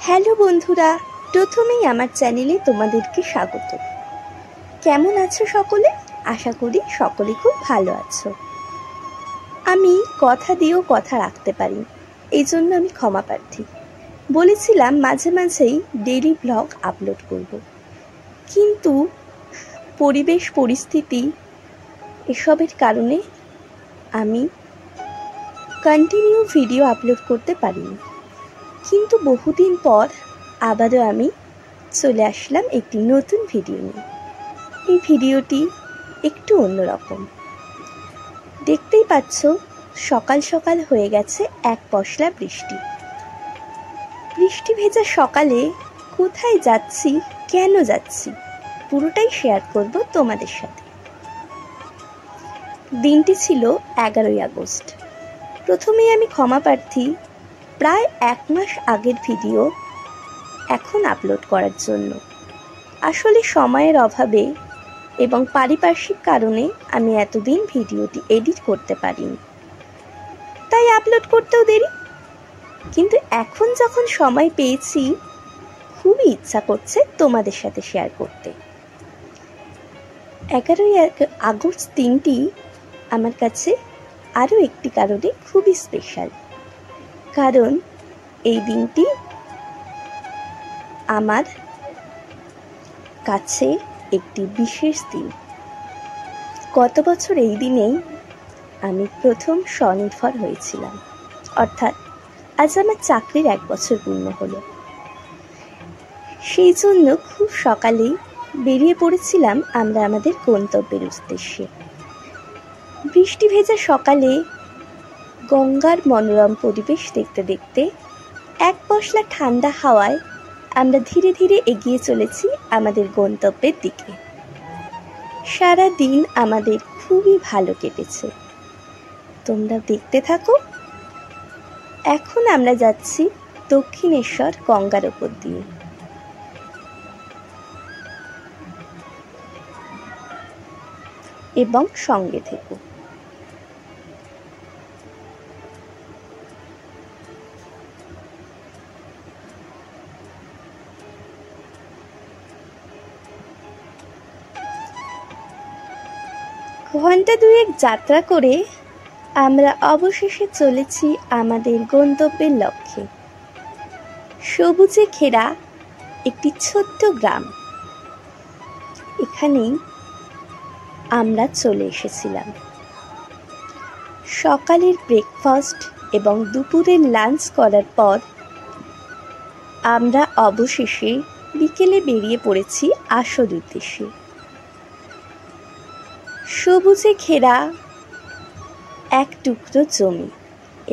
Hello বন্ধুরা, প্রথমেই আমার চ্যানেলে তোমাদেরকে স্বাগত। কেমন আছো সকলে? আশা করি সকলে খুব ভালো আছো। আমি কথা দিয়েও কথা রাখতে পারি, এই জন্য আমি ক্ষমা প্রার্থী। বলেছিলাম মাঝে মাঝেই ডেইলি ব্লগ আপলোড করব, কিন্তু পরিবেশ পরিস্থিতি এসবের কারণে আমি কন্টিনিউ ভিডিও আপলোড করতে পারিনি। কিন্তু বহুদিন পর আবারও আমি চলে আসলাম একটি নতুন ভিডিও নিয়ে। এই ভিডিওটি একটু অন্যরকম। দেখতেই পাচ্ছ, সকাল সকাল হয়ে গেছে এক পশলা বৃষ্টি। বৃষ্টি ভেজা সকালে কোথায় যাচ্ছি, কেন যাচ্ছি, পুরোটাই শেয়ার করব তোমাদের সাথে। দিনটি ছিল 11ই আগস্ট। প্রথমেই আমি ক্ষমা প্রার্থী, প্রায় 1 মাস আগের ভিডিও এখন আপলোড করার জন্য। আসলে সময়ের অভাবে এবং পারিপার্শ্বিক কারণে আমি এতদিন ভিডিওটি এডিট করতে পারিনি, তাই আপলোড করতেও দেরি। কিন্তু এখন যখন সময় পেয়েছি, খুবই ইচ্ছা করছে তোমাদের সাথে শেয়ার করতে। 11ই আগস্ট দিনটি আমার কাছে আরও একটি কারণে খুবই স্পেশাল, কারণ এই দিনটি আমার কাছে একটি বিশেষ দিন। গত বছর এই দিনেই আমি প্রথম স্বনির্ভর হয়েছিলাম, অর্থাৎ আজ আমার চাকরির 1 বছর পূর্ণ হলো। সেই জন্য খুব সকালেই বেরিয়ে পড়েছিলাম আমরা আমাদের গন্তব্যের উদ্দেশ্যে। বৃষ্টি ভেজা সকালে গঙ্গার মনোরম পরিবেশ দেখতে দেখতে এক পশলা ঠান্ডা হাওয়ায় আমরা ধীরে ধীরে এগিয়ে চলেছি আমাদের গন্তব্যের দিকে। সারা দিন আমাদের খুবই ভালো কেটেছে, তোমরা দেখতে থাকো। এখন আমরা যাচ্ছি দক্ষিণেশ্বর গঙ্গার উপর দিয়ে। এবং সঙ্গে থেকো। ঘন্টা 2 যাত্রা করে আমরা অবশেষে চলেছি আমাদের গন্তব্যের লক্ষ্যে। সবুজে ঘেরা একটি ছোট্ট গ্রাম, এখানেই আমরা চলে এসেছিলাম। সকালের ব্রেকফাস্ট এবং দুপুরের লাঞ্চ করার পর আমরা অবশেষে বিকেলে বেরিয়ে পড়েছি আসল উদ্দেশ্যে। সবুজে ঘেরা এক টুকরো জমি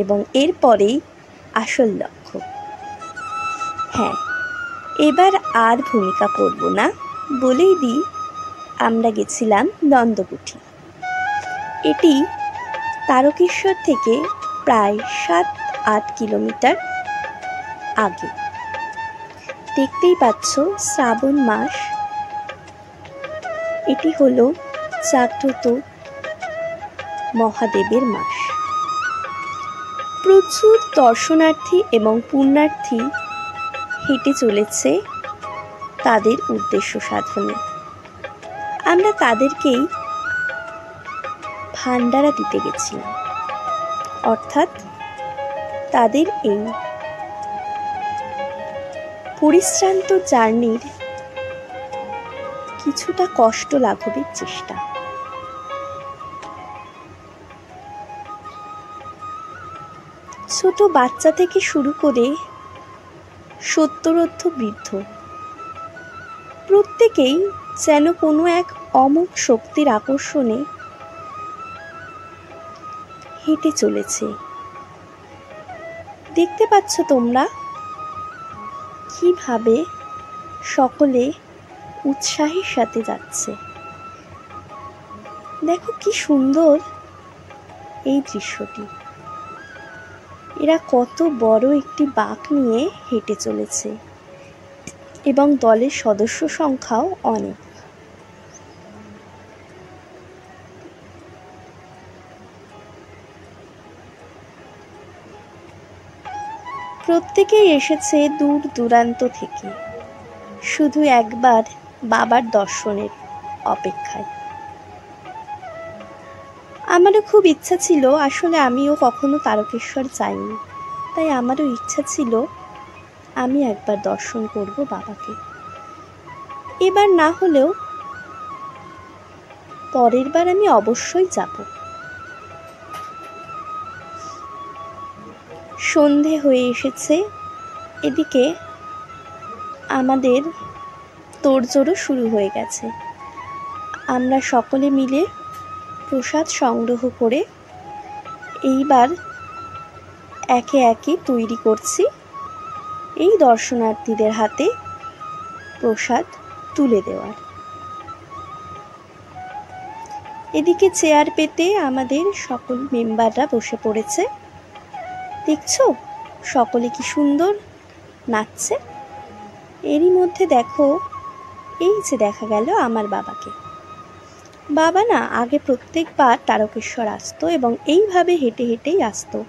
এবং এরপরেই আসল লক্ষ্য। হ্যাঁ, এবার আর ভূমিকা করব না, বলেই দিই আমরা গেছিলাম নন্দকুঠি। এটি তারকেশ্বর থেকে প্রায় 7-8 কিলোমিটার আগে। দেখতেই পাচ্ছ, শ্রাবণ মাস, এটি হলো জাগ্রত মহাদেবের মাস। প্রচুর দর্শনার্থী এবং পুণ্যার্থী হেঁটে চলেছে তাদের উদ্দেশ্য সাধনে। আমরা তাদেরকেই ভান্ডারা দিতে গেছিলাম, অর্থাৎ তাদের এই পরিশ্রান্ত জার্নির কিছুটা কষ্ট লাঘবের চেষ্টা। ছোট বাচ্চা থেকে শুরু করে সত্তরোর্ধ্ব বৃদ্ধ, প্রত্যেকেই যেন কোনো এক অমোঘ শক্তির আকর্ষণে হেঁটে চলেছে। দেখতে পাচ্ছ তোমরা কিভাবে সকলে উৎসাহের সাথে যাচ্ছে। দেখো কি সুন্দর এই দৃশ্যটি। এরা কত বড় একটি বাঁক নিয়ে হেঁটে চলেছে এবং দলের সদস্য সংখ্যাও অনেক। প্রত্যেকেই এসেছে দূর দূরান্ত থেকে, শুধু একবার বাবার দর্শনের অপেক্ষায়। আমারও খুব ইচ্ছা ছিল, আসলে আমিও কখনো তারকেশ্বর যাইনি, তাই আমারও ইচ্ছা ছিল আমি একবার দর্শন করব বাবাকে। এবার না হলেও পরের বার আমি অবশ্যই যাব। সন্ধে হয়ে এসেছে, এদিকে আমাদের তোড়জোড়ও শুরু হয়ে গেছে। আমরা সকলে মিলে প্রসাদ সংগ্রহ করে এইবার একে একে তৈরি করছি এই দর্শনার্থীদের হাতে প্রসাদ তুলে দেওয়ার। এদিকে চেয়ার পেতে আমাদের সকল মেম্বাররা বসে পড়েছে। দেখছো সকলে কি সুন্দর নাচছে। এরই মধ্যে দেখো, এই যে দেখা গেল আমার বাবাকে। বাবা না আগে প্রত্যেকবার তারকেশ্বর আসতো এবং এইভাবে হেঁটে হেঁটেই আসতো।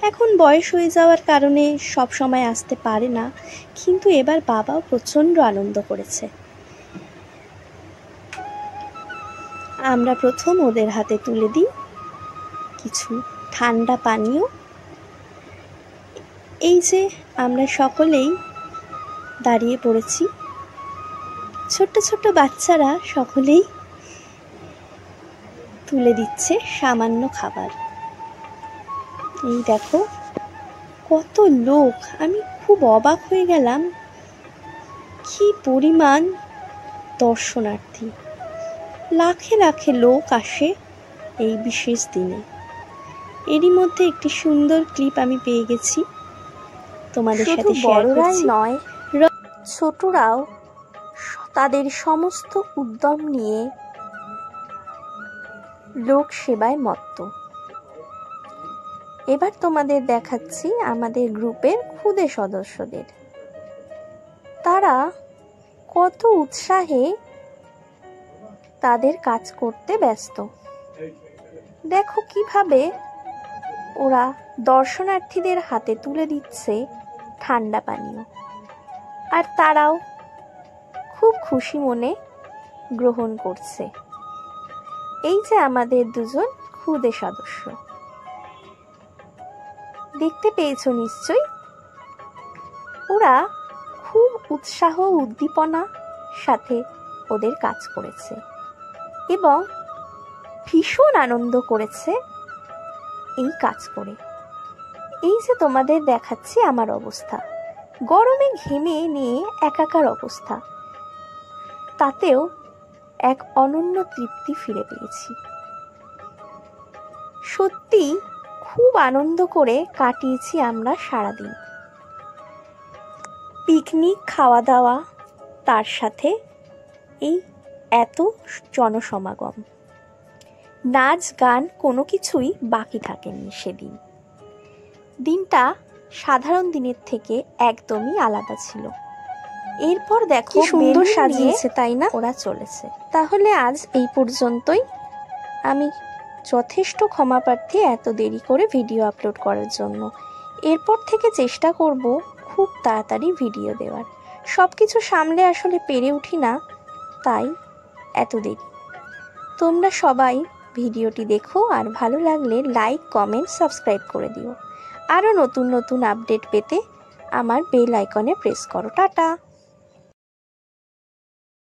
এখন বয়স হয়ে যাওয়ার কারণে সব সময় আসতে পারে না, কিন্তু এবার বাবাও প্রচণ্ড আনন্দ করেছে। আমরা প্রথম ওদের হাতে তুলে দিই কিছু ঠান্ডা পানীয়। এই যে আমরা সকলেই দাঁড়িয়ে পড়েছি, ছোট্ট ছোট্ট বাচ্চারা সকলেই তুলে দিচ্ছে সামান্য খাবার। এই দেখো কত লোক, আমি খুব অবাক হয়ে গেলাম কি পরিমাণ দর্শনার্থী। লাখে লাখে লোক আসে এই বিশেষ দিনে। এরই মধ্যে একটি সুন্দর ক্লিপ আমি পেয়ে গেছি, তোমাদের সাথে শেয়ার করছি। নয়, ছোটরাও তাদের সমস্ত উদ্যম নিয়ে লোক সেবায় মত্ত। এবার তোমাদের দেখাচ্ছি আমাদের গ্রুপের খুদে সদস্যদের। তারা কত উৎসাহে তাদের কাজ করতে ব্যস্ত। দেখো কিভাবে ওরা দর্শনার্থীদের হাতে তুলে দিচ্ছে ঠান্ডা পানীয়, আর তারাও খুব খুশি মনে গ্রহণ করছে। এই যে আমাদের দুজন খুদে সদস্য, দেখতে পেয়েছো নিশ্চয়ই। ওরা খুব উৎসাহ উদ্দীপনা সাথে ওদের কাজ করেছে এবং ভীষণ আনন্দ করেছে এই কাজ করে। এই যে তোমাদের দেখাচ্ছি আমার অবস্থা, গরমে ঘেমে নিয়ে একাকার অবস্থা, তাতেও এক অনন্য তৃপ্তি ফিরে পেয়েছি। সত্যি খুব আনন্দ করে কাটিয়েছি আমরা সারাদিন। পিকনিক, খাওয়া দাওয়া, তার সাথে এই এত জনসমাগম, নাচ গান কোনো কিছুই বাকি থাকেনি সেদিন। দিনটা সাধারণ দিনের থেকে একদমই আলাদা ছিল। এরপর দেখো সুন্দর সাজিয়েছে, তাই না? ওরা চলেছে। তাহলে আজ এই পর্যন্তই। আমি যথেষ্ট ক্ষমাপ্রার্থী এত দেরি করে ভিডিও আপলোড করার জন্য। এরপর থেকে চেষ্টা করব খুব তাড়াতাড়ি ভিডিও দেওয়ার। সব কিছু সামলে আসলে পেরে উঠি না, তাই এত দেরি। তোমরা সবাই ভিডিওটি দেখো, আর ভালো লাগলে লাইক, কমেন্ট, সাবস্ক্রাইব করে দিও। আরও নতুন নতুন আপডেট পেতে আমার বেল আইকনে প্রেস করো। টাটা।